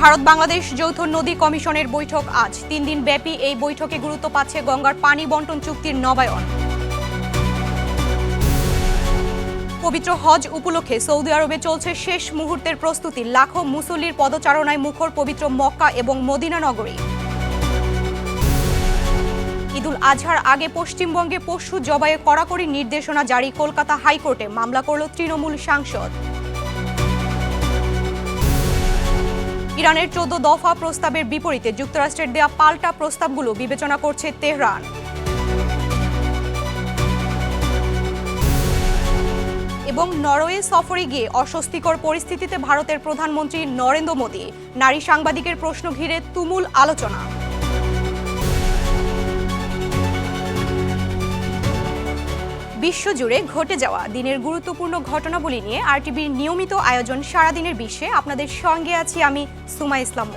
ভারত বাংলাদেশ যৌথ নদী কমিশনের বৈঠক আজ ৩ দিন ব্যাপী এই বৈঠকে গুরুত্ব পাচ্ছে গঙ্গার পানি বণ্টন চুক্তির নবায়ন। পবিত্র হজ উপলক্ষে সৌদি আরবে চলছে শেষ মুহূর্তের প্রস্তুতি। লাখো মুসল্লির পদচারণায় মুখর পবিত্র মক্কা এবং মদিনা নগরী। ঈদুল আজহার আগে পশ্চিমবঙ্গে পশু জবাইয়ে কড়াকড়ি নির্দেশনা জারি। কলকাতা হাইকোর্টে মামলা করল তৃণমূল সাংসদ। ইরানের ১৪ দফা প্রস্তাবের বিপরীতে যুক্তরাষ্ট্রের দেয়া পাল্টা প্রস্তাবগুলো বিবেচনা করছে তেহরান। এবং নরওয়ে সফরে গিয়ে অস্বস্তিকর পরিস্থিতিতে ভারতের প্রধানমন্ত্রী নরেন্দ্র মোদী। নারী সাংবাদিকের প্রশ্ন ঘিরে তুমুল আলোচনা। বিশ্বজুড়ে ঘটে যাওয়া দিনের গুরুত্বপূর্ণ ঘটনাবলী নিয়ে আরটিভির নিয়মিত আয়োজন সারাদিনের বিশ্বে আপনাদের সঙ্গে আছি আমি সুমা ইসলাম।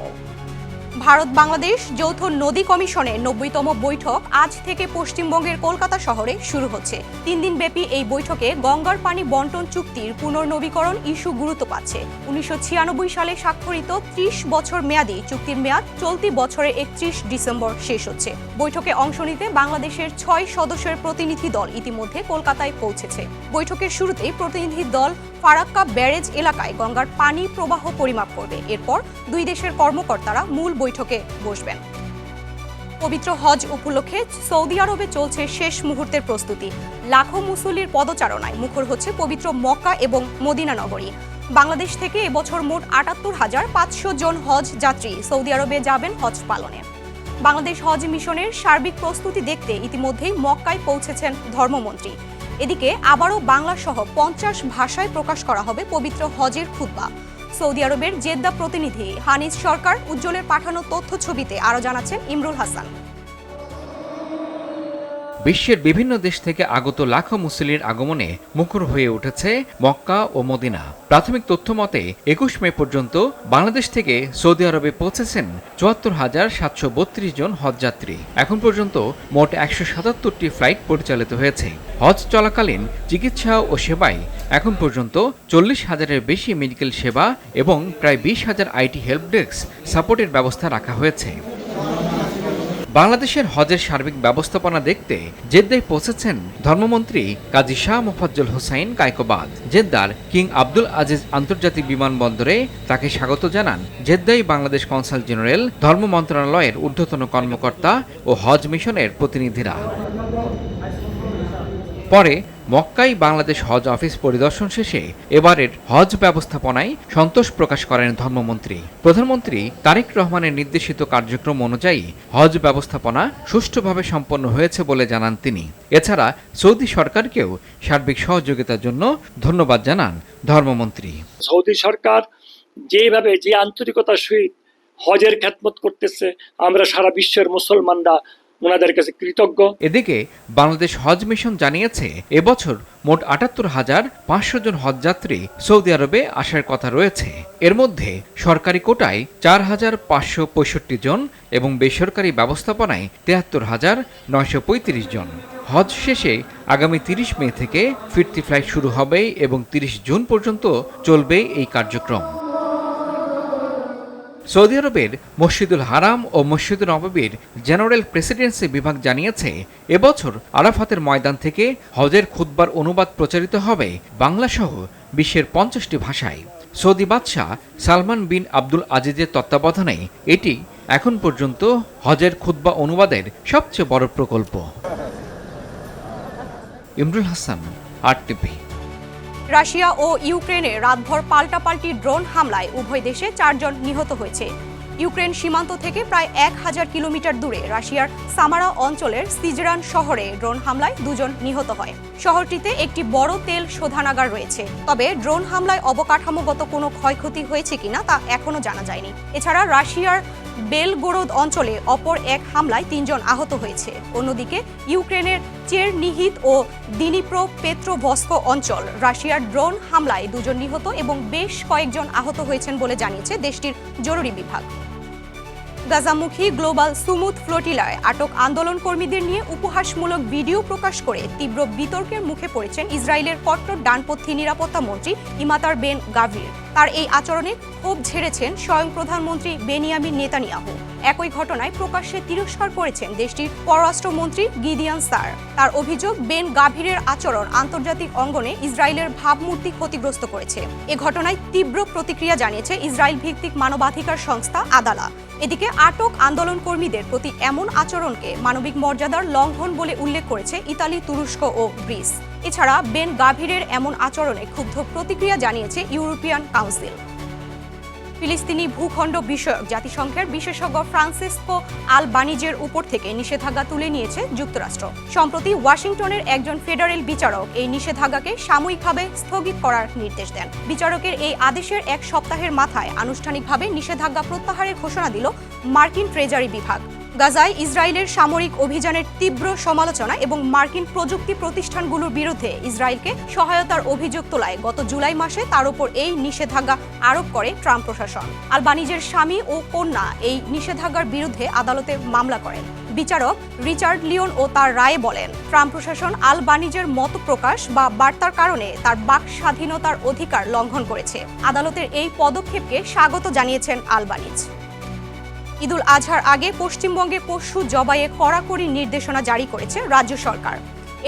ভারত বাংলাদেশ যৌথ নদী কমিশনের ৯০তম বৈঠক আজ থেকে পশ্চিমবঙ্গের কলকাতা শহরে শুরু হচ্ছে। ৩ দিন ব্যাপী এই বৈঠকে গঙ্গার পানি বণ্টন চুক্তির পুনর্নবীকরণ ইস্যু গুরুত্ব পাচ্ছে। ১৯৯৬ সালে স্বাক্ষরিত ৩০ বছর মেয়াদী চুক্তির মেয়াদ চলতি বছরের ৩১ ডিসেম্বর শেষ হচ্ছে। বৈঠকে অংশ নিতে বাংলাদেশের ৬ সদস্যের প্রতিনিধি দল ইতিমধ্যে কলকাতায় পৌঁছেছে। বৈঠকের শুরুতেই প্রতিনিধি দল ফারাক্কা ব্যারেজ এলাকায় গঙ্গার পানি প্রবাহ পরিমাপ করবে। এরপর দুই দেশের কর্মকর্তারা মূল বৈঠকে বসবেন। পবিত্র হজ উপলক্ষে সৌদি আরবে চলছে শেষ মুহূর্তের প্রস্তুতি। লাখো মুসল্লির পদচারণায় মুখর হচ্ছে পবিত্র মক্কা এবং মদিনা নগরী। বাংলাদেশ থেকে এবছর মোট ৭৮,৫০০ জন হজ যাত্রী সৌদি আরবে যাবেন হজ পালনে। বাংলাদেশ হজ মিশনের সার্বিক প্রস্তুতি দেখতে ইতিমধ্যেই মক্কায় পৌঁছেছেন ধর্মমন্ত্রী। এদিকে আবারও বাংলা সহ ৫০ ভাষায় প্রকাশ করা হবে পবিত্র হজের খুতবা। সৌদি আরবের জেদ্দা প্রতিনিধি হানিস সরকার উজ্জ্বলের পাঠানো তথ্য ছবিতে আরও জানাচ্ছেন ইমরুল হাসান। বিশ্বের বিভিন্ন দেশ থেকে আগত লাখো মুসল্লির আগমনে মুখর হয়ে উঠেছে মক্কা ও মদিনা। প্রাথমিক তথ্য মতে ২১ মে পর্যন্ত বাংলাদেশ থেকে সৌদি আরবে পৌঁছেছেন ৭৪,৭৩২ জন হজযাত্রী। এখন পর্যন্ত মোট ১৭৭টি ফ্লাইট পরিচালিত হয়েছে। হজ চলাকালীন চিকিৎসা ও সেবায় এখন পর্যন্ত ৪০,০০০-এর বেশি মেডিকেল সেবা এবং প্রায় ২০,০০০ আইটি হেল্প ডেস্ক সাপোর্টের ব্যবস্থা রাখা হয়েছে। বাংলাদেশের হজের সার্বিক ব্যবস্থাপনা দেখতে জেদ্দায় পৌঁছেছেন ধর্মমন্ত্রী কাজী শাহ মোফাজ্জল হোসাইন কায়কোবাদ। জেদ্দার কিং আব্দুল আজিজ আন্তর্জাতিক বিমানবন্দরে তাকে স্বাগত জানান জেদ্দায় বাংলাদেশ কনসাল জেনারেল, ধর্ম মন্ত্রণালয়ের ঊর্ধ্বতন কর্মকর্তা ও হজ মিশনের প্রতিনিধিরা। পরে মক্কায় বাংলাদেশ হজ অফিস পরিদর্শন শেষে এবারের হজ ব্যবস্থাপনায় সন্তোষ প্রকাশ করেন ধর্মমন্ত্রী। প্রধানমন্ত্রী তারেক রহমানের নির্দেশিত কার্যক্রম অনুযায়ী হজ ব্যবস্থাপনা সুষ্ঠুভাবে সম্পন্ন হয়েছে বলে জানান তিনি। এছাড়া সৌদি সরকারকেও সার্বিক সহযোগিতার জন্য ধন্যবাদ জানান ধর্মমন্ত্রী। সৌদি সরকার যেভাবে যে আন্তরিকতার সহিত হজের খেদমত করতেছে, আমরা সারা বিশ্বের মুসলমানরা ওনাদের কাছে কৃতজ্ঞ। এদিকে বাংলাদেশ হজ মিশন জানিয়েছে এবছর মোট ৭৮,৫০০ জন হজযাত্রী সৌদি আরবে আসার কথা রয়েছে। এর মধ্যে সরকারি কোটায় ৪,৫৬৫ জন এবং বেসরকারি ব্যবস্থাপনায় ৭৩,৯৩৫ জন। হজ শেষে আগামী ৩০ মে থেকে ফিরতি ফ্লাইট শুরু হবে এবং ৩০ জুন পর্যন্ত চলবে এই কার্যক্রম। সৌদি আরবের মসজিদুল হারাম ও মসজিদুল নববীর জেনারেল প্রেসিডেন্সি বিভাগ জানিয়েছে এবছর আরাফাতের ময়দান থেকে হজের খুতবার অনুবাদ প্রচারিত হবে বাংলাসহ বিশ্বের ৫০টি ভাষায়। সৌদি বাদশাহ সালমান বিন আব্দুল আজিজের তত্ত্বাবধানে এটি এখন পর্যন্ত হজের খুতবা অনুবাদের সবচেয়ে বড় প্রকল্প। ইমরুল হাসান, আরটিভি। রাশিয়া ও ইউক্রেনে রাতভর পাল্টাপাল্টি ড্রোন হামলায় উভয় দেশে ৪ জন নিহত হয়েছে। ইউক্রেন সীমান্ত থেকে প্রায় ১,০০০ কিলোমিটার দূরে রাশিয়ার সামারা অঞ্চলের সিজরান শহরে ড্রোন হামলায় ২ জন নিহত হয়। শহরটিতে একটি বড় তেল শোধনাগার রয়েছে। তবে ড্রোন হামলায় অবকাঠামোগত কোনো ক্ষয়ক্ষতি হয়েছে কিনা তা এখনো জানা যায়নি। এছাড়া রাশিয়ার বেলগোরোদ অঞ্চলে অপর এক হামলায় ৩ জন আহত হয়েছে। অন্যদিকে ইউক্রেনের চেরনিহিত ও দিনিপ্রো পেত্রোভস্ক অঞ্চল রাশিয়ার ড্রোন হামলায় ২ জন নিহত এবং বেশ কয়েকজন আহত হয়েছেন বলে জানিয়েছে দেশটির জরুরি বিভাগ। গাজামুখী গ্লোবাল সুমুদ ফ্লোটিলায় আটক আন্দোলন কর্মীদের নিয়ে উপহাসমূলক ভিডিও প্রকাশ করে তীব্র বিতর্কের মুখে পড়েছেন ইসরায়েলের কট্টর ডানপন্থী নিরাপত্তা মন্ত্রী ইমাতার বেন গাভির। তার এই আচরণে ক্ষোভ ঝেড়েছেন স্বয়ং প্রধানমন্ত্রী বেনিয়ামিন নেতানিয়াহু। একই ঘটনায় প্রকাশ্যে তিরস্কার করেছেন দেশটির পররাষ্ট্রমন্ত্রী গিদিয়ান সার। তার অভিযোগ, বেন গাভিরের আচরণ আন্তর্জাতিক অঙ্গনে ইসরায়েলের ভাবমূর্তি ক্ষতিগ্রস্ত করেছে। এ ঘটনায় তীব্র প্রতিক্রিয়া জানিয়েছে ইসরায়েল ভিত্তিক মানবাধিকার সংস্থা আদালা। এদিকে আটক আন্দোলন কর্মীদের প্রতি এমন আচরণকে মানবিক মর্যাদার লঙ্ঘন বলে উল্লেখ করেছে ইতালি, তুরস্ক ও গ্রিস। এছাড়া বেন গাভিরের এমন আচরণে ক্ষুব্ধ প্রতিক্রিয়া জানিয়েছে ইউরোপিয়ান কাউন্সিল। ফিলিস্তিনি ভূখণ্ড বিষয়ক জাতিসংঘের বিশেষজ্ঞ ফ্রান্সিসকো আলবানিজের উপর থেকে নিষেধাজ্ঞা তুলে নিয়েছে যুক্তরাষ্ট্র। সম্প্রতি ওয়াশিংটনের একজন ফেডারেল বিচারক এই নিষেধাজ্ঞাকে সাময়িকভাবে স্থগিত করার নির্দেশ দেন। বিচারকের এই আদেশের এক সপ্তাহের মাথায় আনুষ্ঠানিকভাবে নিষেধাজ্ঞা প্রত্যাহারের ঘোষণা দিল মার্কিন ট্রেজারি বিভাগ। গাজায় ইসরায়েলের সামরিক অভিযানের তীব্র সমালোচনা এবং মার্কিন প্রযুক্তি প্রতিষ্ঠানগুলোর বিরুদ্ধে ইসরায়েলকে সহায়তার অভিযোগ তোলায় গত জুলাই মাসে তার উপর এই নিষেধাজ্ঞা আরোপ করে ট্রাম্প প্রশাসন। আলবানিজের স্বামী ও কন্যা এই নিষেধাজ্ঞার বিরুদ্ধে আদালতে মামলা করেন। বিচারক রিচার্ড লিওন ও তার রায়ে বলেন, ট্রাম্প প্রশাসন আলবানিজের মত প্রকাশ বা বার্তার কারণে তার বাক স্বাধীনতার অধিকার লঙ্ঘন করেছে। আদালতের এই পদক্ষেপকে স্বাগত জানিয়েছেন আলবানিজ। ঈদুল আজহার আগে পশ্চিমবঙ্গে পশু জবাইয়ে কড়াকড়ি নির্দেশনা জারি করেছে রাজ্য সরকার।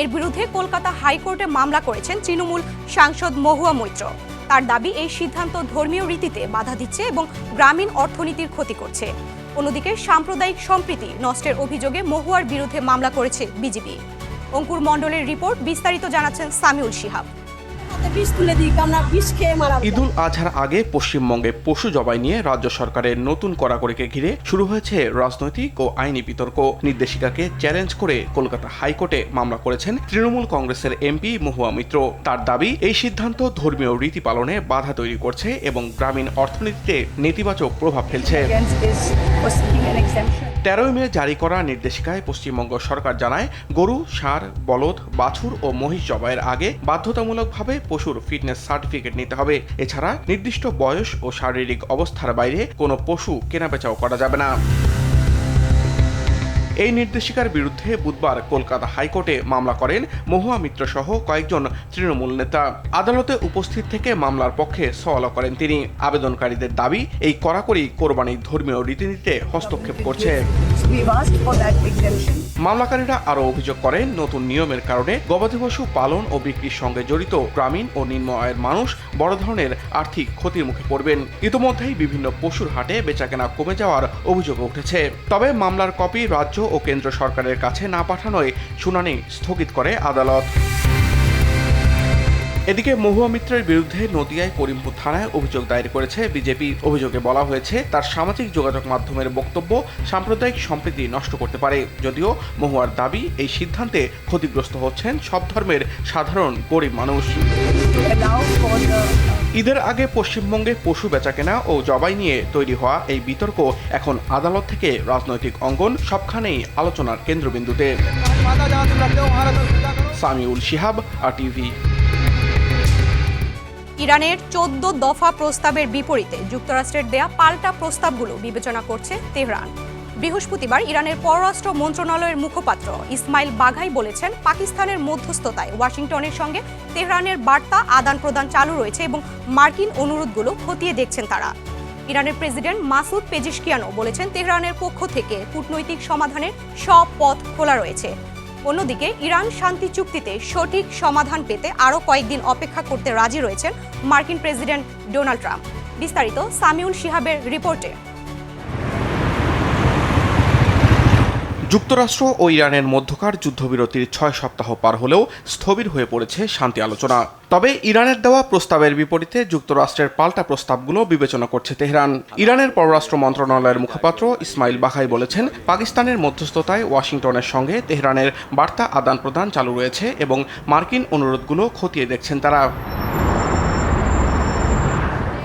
এর বিরুদ্ধে কলকাতা হাইকোর্টে মামলা করেছেন তৃণমূল সাংসদ মহুয়া মৈত্র। তার দাবি, এই সিদ্ধান্ত ধর্মীয় রীতিতে বাধা দিচ্ছে এবং গ্রামীণ অর্থনীতির ক্ষতি করছে। অন্যদিকে সাম্প্রদায়িক সম্প্রীতি নষ্টের অভিযোগে মহুয়ার বিরুদ্ধে মামলা করেছে বিজেপি। অঙ্কুর মণ্ডলের রিপোর্ট, বিস্তারিত জানাচ্ছেন সামিউল শিহাব। ঈদুল আজহার আগে পশ্চিমবঙ্গে পশু জবাই নিয়ে রাজ্য সরকারের নতুন কড়াকড়িকে ঘিরে শুরু হয়েছে রাজনৈতিক ও আইনি বিতর্ক। নির্দেশিকাকে চ্যালেঞ্জ করে কলকাতা হাইকোর্টে মামলা করেছেন তৃণমূল কংগ্রেসের এমপি মহুয়া মৈত্র। তার দাবি, এই সিদ্ধান্ত ধর্মীয় রীতি পালনে বাধা তৈরি করছে এবং গ্রামীণ অর্থনীতিতে নেতিবাচক প্রভাব ফেলছে। 13 মে জারি করা নির্দেশিকায় পশ্চিমবঙ্গ সরকার জানায়, গরু, ষাঁড়, বলদ, বাছুর ও মহিষ জবাইয়ের আগে বাধ্যতামূলকভাবে পশুর ফিটনেস সার্টিফিকেট নিতে হবে। এছাড়া নির্দিষ্ট বয়স ও শারীরিক অবস্থার বাইরে কোনো পশু কেনাবেচাও করা যাবে না। এই নির্দেশিকার বিরুদ্ধে বুধবার কলকাতা হাইকোর্টে মামলা করেন মহুয়া মিত্র সহ কয়েকজন তৃণমূল নেতা। আদালতে উপস্থিত থেকে মামলার পক্ষে সওয়াল করেন তিনি। আবেদনকারীদের দাবি, এই কড়াকড়ি কোরবানির ধর্মীয় রীতিনীতিতে হস্তক্ষেপ করছে। মামলাকারীরা আরও অভিযোগ করেন, নতুন নিয়মের কারণে গবাদি পশু পালন ও বিক্রির সঙ্গে জড়িত গ্রামীণ ও নিম্ন আয়ের মানুষ বড় ধরনের আর্থিক ক্ষতির মুখে পড়বেন। ইতোমধ্যেই বিভিন্ন পশুর হাটে বেচাকেনা কমে যাওয়ার অভিযোগ উঠেছে। তবে মামলার কপি রাজ্য ও কেন্দ্র সরকারের কাছে না পাঠানোয় শুনানি স্থগিত করে আদালত। এদিকে মহুয়া মিত্রের বিরুদ্ধে নদিয়ায় করিমপুর থানায় অভিযোগ দায়ের করেছে বিজেপি। অভিযোগে বলা হয়েছে, তার সামাজিক যোগাযোগ মাধ্যমের বক্তব্য সাম্প্রদায়িক সম্প্রীতি নষ্ট করতে পারে। যদিও মহুয়ার দাবি, এই সিদ্ধান্তে ক্ষতিগ্রস্ত হচ্ছেন সব ধর্মের সাধারণ গরিব মানুষ। ঈদের আগে পশ্চিমবঙ্গে পশু বেচাকেনা ও জবাই নিয়ে তৈরি হওয়া এই বিতর্ক এখন আদালত থেকে রাজনৈতিক অঙ্গন সবখানেই আলোচনার কেন্দ্রবিন্দুতে। সামিউল শিহাব, RTV। ইরানের 14 দফা প্রস্তাবের বিপরীতে যুক্তরাষ্ট্রের দেয়া পাল্টা প্রস্তাবগুলো বিবেচনা করছে তেহরান। বৃহস্পতিবার ইরানের পররাষ্ট্র মন্ত্রণালয়ের মুখপাত্র ইসমাইল বাঘাই বলেছেন, পাকিস্তানের মধ্যস্থতায় ওয়াশিংটনের সঙ্গে তেহরানের বার্তা আদান প্রদান চালু রয়েছে এবং মার্কিন অনুরোধগুলো খতিয়ে দেখছেন তারা। ইরানের প্রেসিডেন্ট মাসুদ পেজিশকিয়ানও বলেছেন, তেহরানের পক্ষ থেকে কূটনৈতিক সমাধানের সব পথ খোলা রয়েছে। অন্যদিকে ইরান শান্তি চুক্তিতে সঠিক সমাধান পেতে আরও কয়েকদিন অপেক্ষা করতে রাজি রয়েছেন মার্কিন প্রেসিডেন্ট ডোনাল্ড ট্রাম্প। বিস্তারিত সামিউল শিহাবের রিপোর্টে। যুক্তরাষ্ট্র ও ইরানের মধ্যকার যুদ্ধবিরতির 6 সপ্তাহ পার হলেও স্থবির হয়ে পড়েছে শান্তি আলোচনা। তবে ইরানের দেওয়া প্রস্তাবের বিপরীতে যুক্তরাষ্ট্রের পাল্টা প্রস্তাবগুলো বিবেচনা করছে তেহরান। ইরানের পররাষ্ট্র মন্ত্রণালয়ের মুখপাত্র ইসমাইল বাঘাই বলেছেন, পাকিস্তানের মধ্যস্থতায় ওয়াশিংটনের সঙ্গে তেহরানের বার্তা আদান প্রদান চালু রয়েছে এবং মার্কিন অনুরোধগুলো খতিয়ে দেখছেন তারা।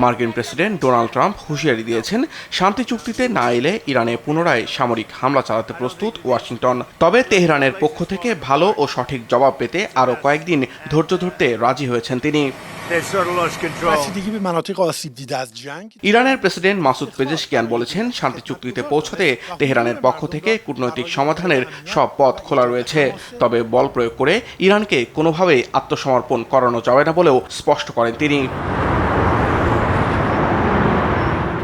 মার্কিন প্রেসিডেন্ট ডোনাল্ড ট্রাম্প হুঁশিয়ারি দিয়েছেন, শান্তি চুক্তিতে না এলে ইরানে পুনরায় সামরিক হামলা চালাতে প্রস্তুত ওয়াশিংটন। তবে তেহরানের পক্ষ থেকে ভালো ও সঠিক জবাব পেতে আরও কয়েকদিন ধৈর্য ধরতে রাজি হয়েছেন তিনি। There's not a lost control. رسیدگی به مناطق آسیب دیده از جنگ ইরানের প্রেসিডেন্ট মাসুদ পেজেশকিয়ান বলেছেন, শান্তি চুক্তিতে পৌঁছাতে তেহরানের পক্ষ থেকে কূটনৈতিক সমাধানের সব পথ খোলা রয়েছে। তবে বল প্রয়োগ করে ইরানকে কোনোভাবেই আত্মসমর্পণ করানো যাবে না বলেও স্পষ্ট করেন তিনি।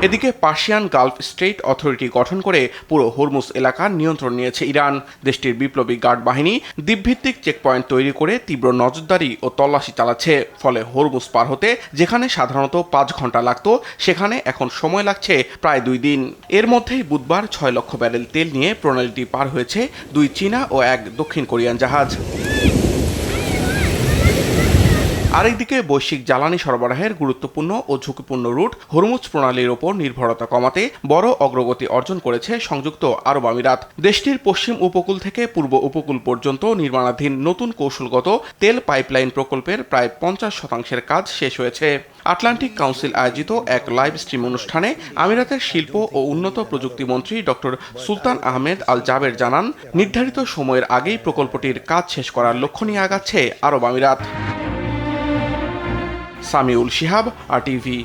এদিকে পার্সিয়ান গালফ স্টেট অথরিটি গঠন করে পুরো হরমুজ এলাকার নিয়ন্ত্রণ নিয়েছে ইরান। দেশটির বিপ্লবী গার্ড বাহিনী দ্বীপভিত্তিক চেকপয়েন্ট তৈরি করে তীব্র নজরদারি ও তল্লাশি চালাচ্ছে। ফলে হরমুজ পার হতে যেখানে সাধারণত 5 ঘন্টা লাগতো, সেখানে এখন সময় লাগছে প্রায় 2 দিন। এর মধ্যেই বুধবার 6 লক্ষ ব্যারেল তেল নিয়ে প্রণালীটি পার হয়েছে 2 চীনা ও 1 দক্ষিণ কোরিয়ান জাহাজ। আরেকদিকে বৈশ্বিক জ্বালানি সরবরাহের গুরুত্বপূর্ণ ও ঝুঁকিপূর্ণ রুট হরমুজ প্রণালীর ওপর নির্ভরতা কমাতে বড় অগ্রগতি অর্জন করেছে সংযুক্ত আরব আমিরাত। দেশটির পশ্চিম উপকূল থেকে পূর্ব উপকূল পর্যন্ত নির্মাণাধীন নতুন কৌশলগত তেল পাইপলাইন প্রকল্পের প্রায় 50% কাজ শেষ হয়েছে। আটলান্টিক কাউন্সিল আয়োজিত এক লাইভ স্ট্রিম অনুষ্ঠানে আমিরাতের শিল্প ও উন্নত প্রযুক্তি মন্ত্রী ডক্টর সুলতান আহমেদ আল জাবের জানান, নির্ধারিত সময়ের আগেই প্রকল্পটির কাজ শেষ করার লক্ষ্য নিয়ে আগাচ্ছে আরব আমিরাত। সামিউল শিহাব, আরটিভি।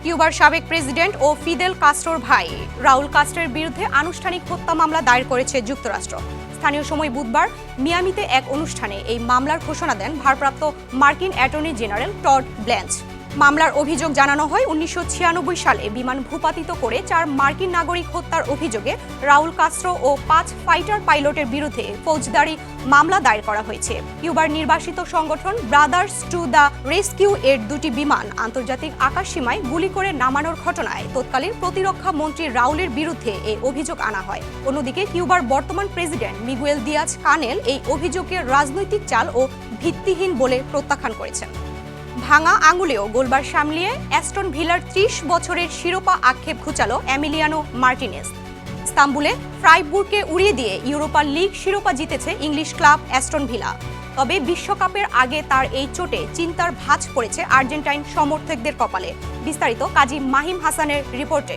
কিউবার সাবেক প্রেসিডেন্ট ও ফিদেল কাস্ট্রোর ভাই রাউল কাস্ট্রোর বিরুদ্ধে আনুষ্ঠানিক হত্যা মামলা দায়ের করেছে যুক্তরাষ্ট্র। স্থানীয় সময় বুধবার মিয়ামিতে এক অনুষ্ঠানে এই মামলার ঘোষণা দেন ভারপ্রাপ্ত মার্কিন অ্যাটর্নি জেনারেল টড ব্ল্যাঞ্চ। মামলার অভিযোগ জানানো হয় 1996 সালে বিমান ভূপাতিত করে 4 মার্কিন নাগরিক হত্যার অভিযোগে রাউল কাস্ট্রো ও 5 ফাইটার পাইলটের বিরুদ্ধে ফৌজদারি মামলা দায়ের করা হয়েছে। কিউবার নির্বাসিত সংগঠন ব্রাদার্স টু দ্য রেস্কিউ এর 2টি বিমান আন্তর্জাতিক আকাশসীমায় গুলি করে নামানোর ঘটনায় তৎকালীন প্রতিরক্ষা মন্ত্রী রাউলের বিরুদ্ধে এই অভিযোগ আনা হয়। অন্যদিকে কিউবার বর্তমান প্রেসিডেন্ট মিগুয়েল দিয়াজ কানেল এই অভিযোগকে রাজনৈতিক চাল ও ভিত্তিহীন বলে প্রত্যাখ্যান করেছেন। ভাঙা আঙুলেও গোলবার সামলিয়ে অ্যাস্টন ভিলার 30 বছরের শিরোপা আক্ষেপ ঘুচালো এমিলিয়ানো মার্টিনেজ। ইস্তাম্বুলে ফ্রাইবুর্গকে উড়িয়ে দিয়ে ইউরোপা লিগ শিরোপা জিতেছে ইংলিশ ক্লাব অ্যাস্টন ভিলা। তবে বিশ্বকাপের আগে তার এই চোটে চিন্তার ভাঁজ পড়েছে আর্জেন্টাইন সমর্থকদের কপালে। বিস্তারিত কাজী মাহিম হাসানের রিপোর্টে।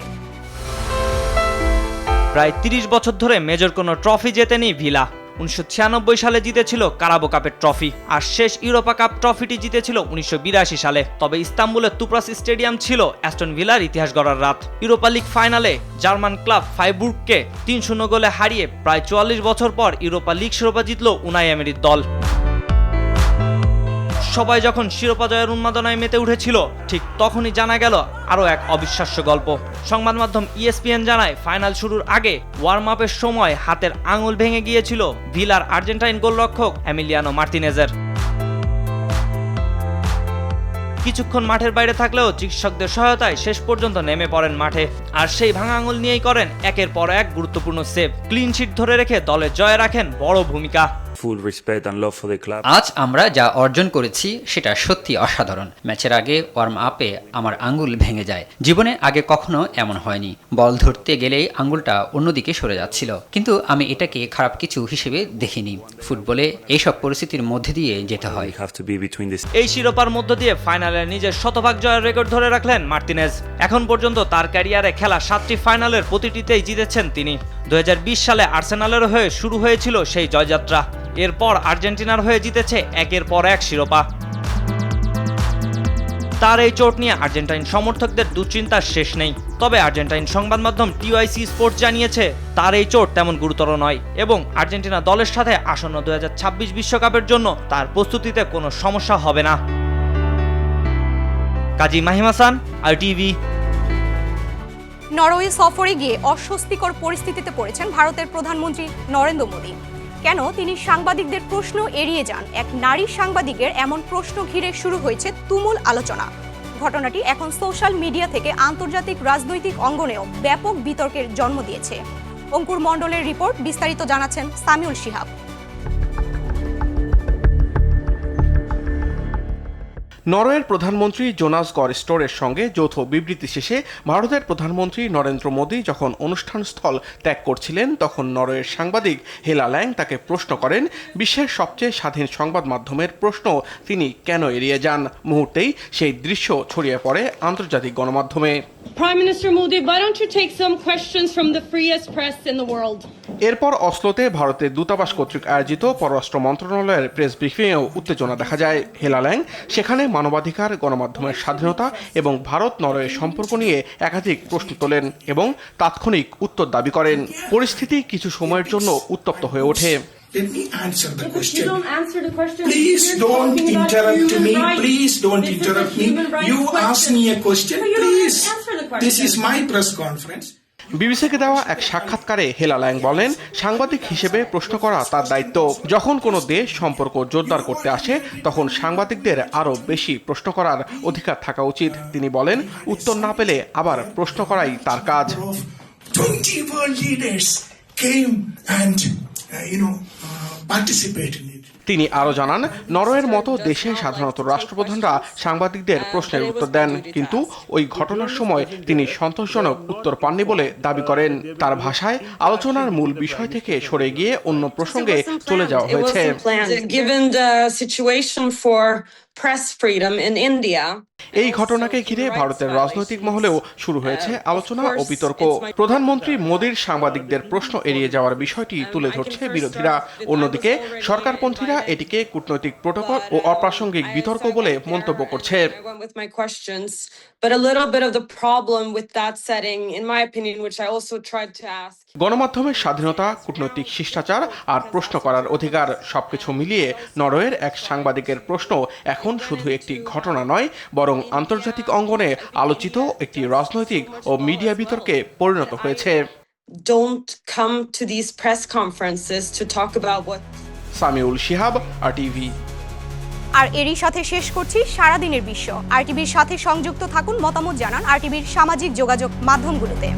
প্রায় 30 বছর ধরে মেজর কোনো ট্রফি জেতেনি ভিলা। 1996 সালে জিতেছিল কারাবো কাপের ট্রফি, আর শেষ ইউরোপা কাপ ট্রফিটি জিতেছিল 1982 সালে। তবে ইস্তাম্বুলের তুপ্রাস স্টেডিয়াম ছিল অ্যাস্টন ভিলার ইতিহাস গড়ার রাত। ইউরোপা লিগ ফাইনালে জার্মান ক্লাব ফ্রাইবুর্গকে 3-0 গোলে হারিয়ে প্রায় 44 বছর পর ইউরোপা লিগ শিরোপা জিতল উনাই এমেরির দল। সবাই যখন শিরোপা জয়ের উন্মাদনায় মেতে উঠেছিল, ঠিক তখনই জানা গেল আরও এক অবিশ্বাস্য গল্প। সংবাদ মাধ্যম ESPN জানায়, ফাইনাল শুরুর আগে ওয়ার্ম আপের সময় হাতের আঙুল ভেঙে গিয়েছিল ভিলার আর্জেন্টাইন গোলরক্ষক এমিলিয়ানো মার্টিনেজের। কিছুক্ষণ মাঠের বাইরে থাকলেও চিকিৎসকদের সহায়তায় শেষ পর্যন্ত নেমে পড়েন মাঠে, আর সেই ভাঙা আঙুল নিয়েই করেন একের পর এক গুরুত্বপূর্ণ সেভ। ক্লিন শিট ধরে রেখে দলের জয়ে রাখেন বড় ভূমিকা। আজ আমরা যা অর্জন করেছি সেটা সত্যি অসাধারণ। ম্যাচের আগে ওয়ার্ম আপে আমার আঙ্গুল ভেঙে যায়। জীবনে আগে কখনো এমন হয়নি। বল ধরতে গেলেই আঙ্গুলটা অন্যদিকে সরে যাচ্ছিল, কিন্তু আমি এটাকে খারাপ কিছু হিসেবে দেখিনি। ফুটবলে এইসব পরিস্থিতির মধ্যে দিয়ে যেতে হয়। এই শিরোপার মধ্য দিয়ে ফাইনালে নিজের শতভাগ জয়ের রেকর্ড ধরে রাখলেন মার্টিনেজ। এখন পর্যন্ত তার ক্যারিয়ারে খেলা 7টি ফাইনালের প্রতিটিতেই জিতেছেন তিনি। 2020 সালে আর্সেনালের হয়ে শুরু হয়েছিল সেই জয়যাত্রা। এরপর আর্জেন্টিনার হয়ে জিতেছে একের পর এক শিরোপা। তার এই চোট নিয়ে আর্জেন্টাইন সমর্থকদের দুশ্চিন্তার শেষ নেই। তবে আর্জেন্টাইন সংবাদ মাধ্যম TYC স্পোর্টস জানিয়েছে, তার এই চোট তেমন গুরুতর নয় এবং আর্জেন্টিনা দলের সাথে আসন্ন 2026 বিশ্বকাপের জন্য তার প্রস্তুতিতে কোনো সমস্যা হবে না। কাজী মাহিম হাসান, RTV। নরওয়ে সফরে গিয়ে অস্বস্তিকর পরিস্থিতিতে পড়েছেন ভারতের প্রধানমন্ত্রী নরেন্দ্র মোদী। কেন তিনি সাংবাদিকদের প্রশ্ন এড়িয়ে যান? এক নারী সাংবাদিকের এমন প্রশ্ন ঘিরে শুরু হয়েছে তুমুল আলোচনা। ঘটনাটি এখন সোশ্যাল মিডিয়া থেকে আন্তর্জাতিক রাজনৈতিক অঙ্গনেও ব্যাপক বিতর্কের জন্ম দিয়েছে। অঙ্কুর মণ্ডলের রিপোর্ট, বিস্তারিত জানাচ্ছেন সামিউল শিহাব। নরওয়ের প্রধানমন্ত্রী জোনাস গার স্টোরের সঙ্গে যৌথ বিবৃতি শেষে ভারতের প্রধানমন্ত্রী নরেন্দ্র মোদী যখন অনুষ্ঠানস্থল ত্যাগ করছিলেন, তখন নরওয়ের সাংবাদিক হেলা ল্যাং তাকে প্রশ্ন করেন, বিশ্বের সবচেয়ে স্বাধীন সংবাদ মাধ্যমের প্রশ্ন তিনি কেন এড়িয়ে যান। মুহূর্তেই সেই দৃশ্য ছড়িয়ে পড়ে আন্তর্জাতিক গণমাধ্যমে। Prime Minister Modi, why don't you take some questions from the freest press in the world? এরপর অসলোতে ভারতের দূতাবাস কর্তৃক আয়োজিত পররাষ্ট্র মন্ত্রণালয়ের প্রেস ব্রিফিংয়েও উত্তেজনা দেখা যায়। হেলা ল্যাং সেখানে মানবাধিকার, গণমাধ্যমের স্বাধীনতা এবং ভারত নরওয়ে সম্পর্ক নিয়ে একাধিক প্রশ্ন তোলেন এবং তাৎক্ষণিক উত্তর দাবি করেন। পরিস্থিতি কিছু সময়ের জন্য উত্তপ্ত হয়ে ওঠে। Let me answer the question. You don't answer the question. Please You're don't talking about interrupt human me. rights. Please don't This is a interrupt me. human rights You ask question. me a question. No, you don't Please. answer the question. This is my press conference. বিবিসিকে দেওয়া এক সাক্ষাৎকারে হেলা ল্যাং বলেন, সাংবাদিক হিসেবে প্রশ্ন করা তার দায়িত্ব। যখন কোনো দেশ সম্পর্ক জোরদার করতে আসে তখন সাংবাদিকদের আরও বেশি প্রশ্ন করার অধিকার থাকা উচিত। তিনি বলেন, উত্তর না পেলে আবার প্রশ্ন করাই তার কাজ। 20 world leaders came and participate in it. তিনি আরও জানান, নরওয়ের মতো দেশে সাধারণত রাষ্ট্রপ্রধানরা সাংবাদিকদের প্রশ্নের উত্তর দেন, কিন্তু ওই ঘটনার সময় তিনি সন্তোষজনক উত্তর পাননি বলে দাবি করেন। তার ভাষায়, আলোচনার মূল বিষয় থেকে সরে গিয়ে অন্য প্রসঙ্গে চলে যাওয়া হয়েছে। এই ঘটনাকে ঘিরে ভারতের রাজনৈতিক মহলেও শুরু হয়েছে আলোচনা ও বিতর্ক। প্রধানমন্ত্রী মোদীর সাংবাদিকদের প্রশ্ন এড়িয়ে যাওয়ার বিষয়টি তুলে ধরছে বিরোধীরা। অন্যদিকে সরকারপন্থীরা এটিকে কূটনৈতিক প্রোটোকল ও অপ্রাসঙ্গিক বিতর্ক বলে মন্তব্য করছে। গণমাধ্যমের স্বাধীনতা, কূটনৈতিক শিষ্টাচার আর প্রশ্ন করার অধিকার সবকিছু মিলিয়ে নরওয়ের এক সাংবাদিকের প্রশ্ন এখন শুধু একটি ঘটনা নয়, বরং আন্তর্জাতিক অঙ্গনে আলোচিত একটি রাজনৈতিক ও মিডিয়া বিতর্কে পরিণত হয়েছে। সামিউল শিহাব, আরটিভি। আর এরই সাথে শেষ করছি সারাদিনের বিশ্ব। আরটিভির সাথে সংযুক্ত থাকুন, মতামত জানান আরটিভির সামাজিক যোগাযোগ মাধ্যমগুলোতে।